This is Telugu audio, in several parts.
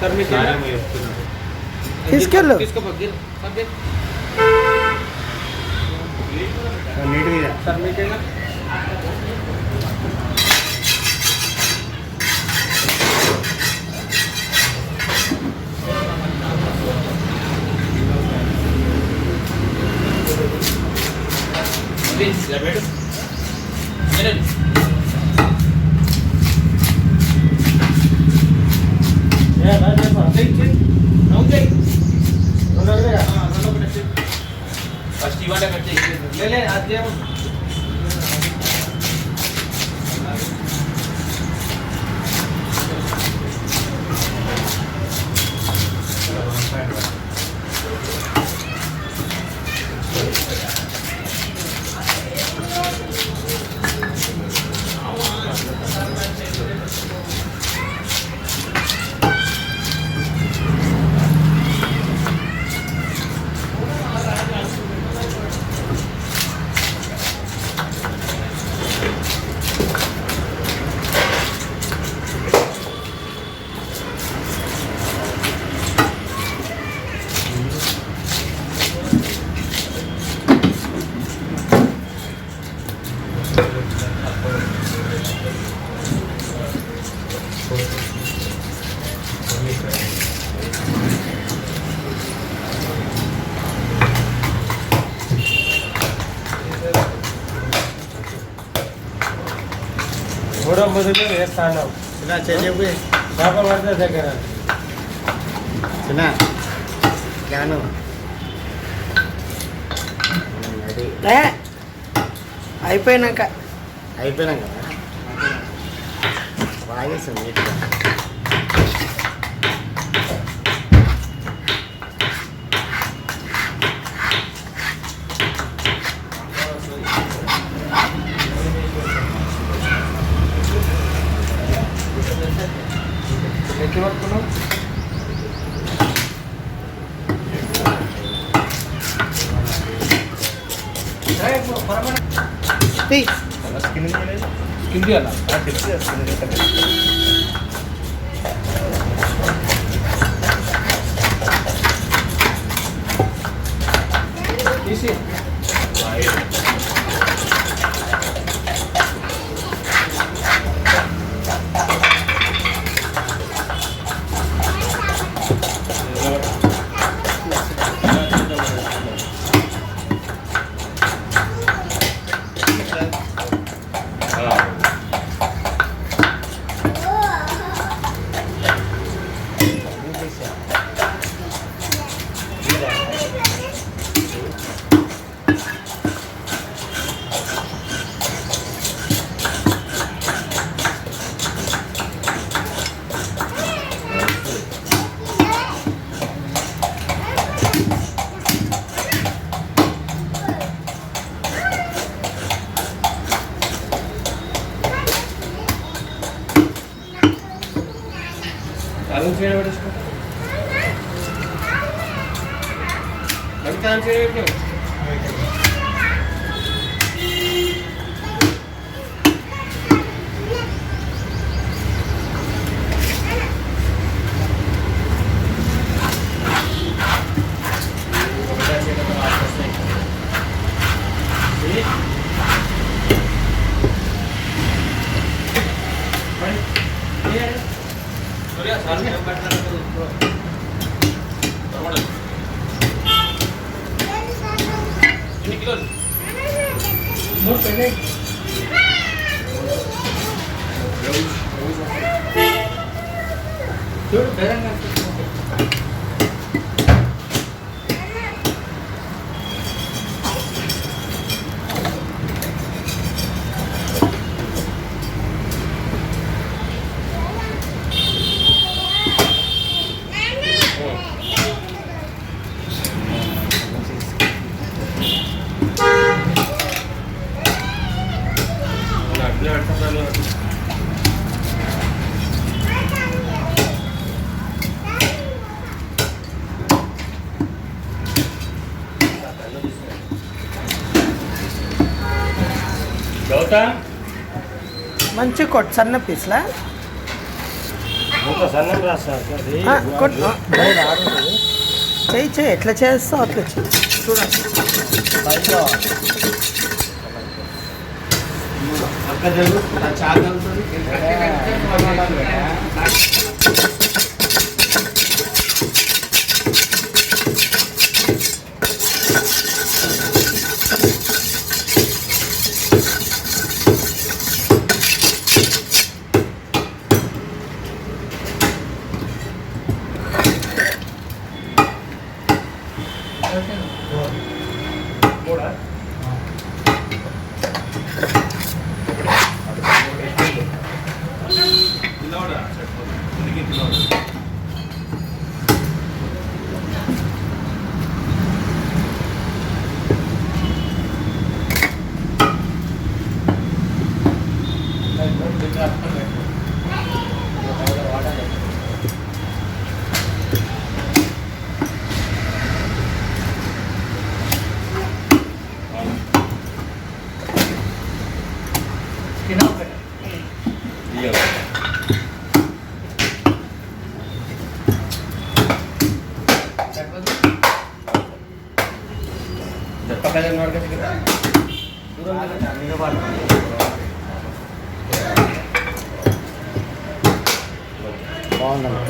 సార్ మీకు తీసుకెళ్ళు సార్ మీకేనా ఫస్ట్ ఇవాళ కట్ చేసి అదే घोड़ा बदले వేస్తాను చిన్న చెయ్యకు చేపలు పడితే దగ్గర చిన్న క్యాను అయిపోయినాక బాగేసాం నీట్గా ఎక్కడ పట్టుకున్నాం స్కిన్ తీయాలా తీసి Alun sini ada semua. Lagi tangan sini ke? Ini kilo. Mau pendek. Tuh, barang nggak? మంచి కొట్ సన్న పీస్లా కొట్టు చెయ్యి చెయ్యి ఎట్లా చేస్తావు అట్లా చెయ్యి. అక్క జరుగు చాలా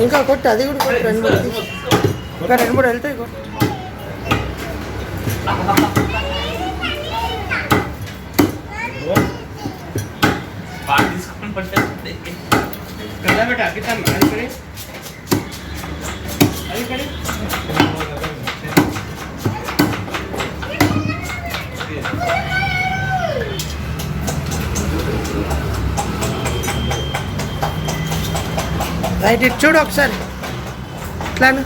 ఇంకా కొట్టు అది కూడా కొట్టు 2-3 తీసి. ఇంకా 2-3 వెళ్తాయి కొట్టు. రైట్ ఇటు చూడు ఒకసారి ఇట్లాను